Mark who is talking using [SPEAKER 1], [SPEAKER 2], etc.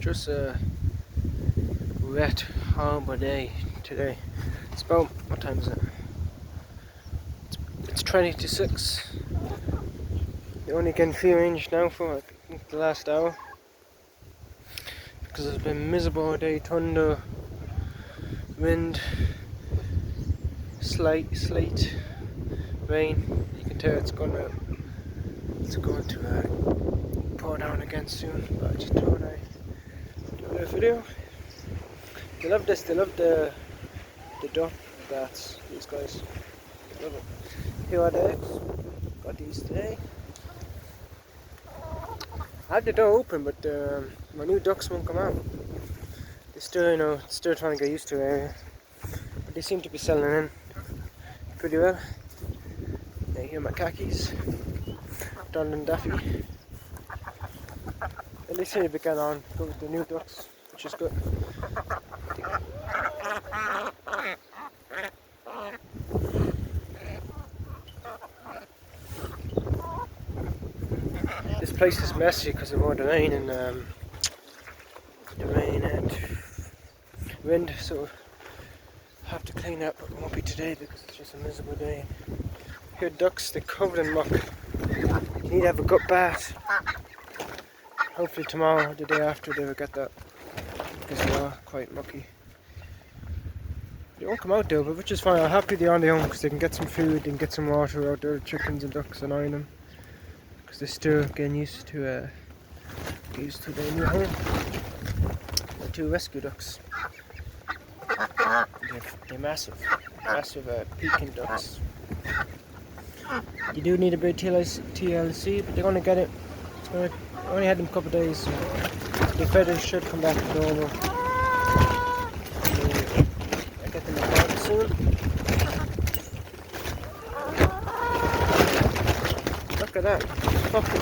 [SPEAKER 1] Just a wet, horrible day today. It's about, what time is it? It's 20 to 6. You're only getting free range now for like the last hour. Because it's been miserable all day, thunder, wind, sleet, rain. You can tell it's going to pour down again soon. But I just thought I'd do a little video. They love this. They love the duck bats. These guys they love it. Here are the eggs. Got these today. I have the door open, but my new ducks won't come out. They're still, still trying to get used to it. But they seem to be settling in pretty well. Here are my khakis, Donald and Daffy. At least here we get on go with the new ducks, which is good. This place is messy because of all the rain and wind, so I have to clean up, but it won't be today because it's just a miserable day. Here ducks, they're covered in muck. You need to have a gut bath. Hopefully tomorrow or the day after they will get that, because they are quite mucky. They won't come out though, but which is fine. I'm happy they're on their own because they can get some food, they can get some water out there, chickens and ducks annoying them. Because they're still getting used to their new home. The two rescue ducks. They're massive Pekin ducks. You do need a bit of TLC, but they're going to get it. I only had them a couple of days, so the feathers should come back to normal. I'll get them out soon. Look at that. Fucking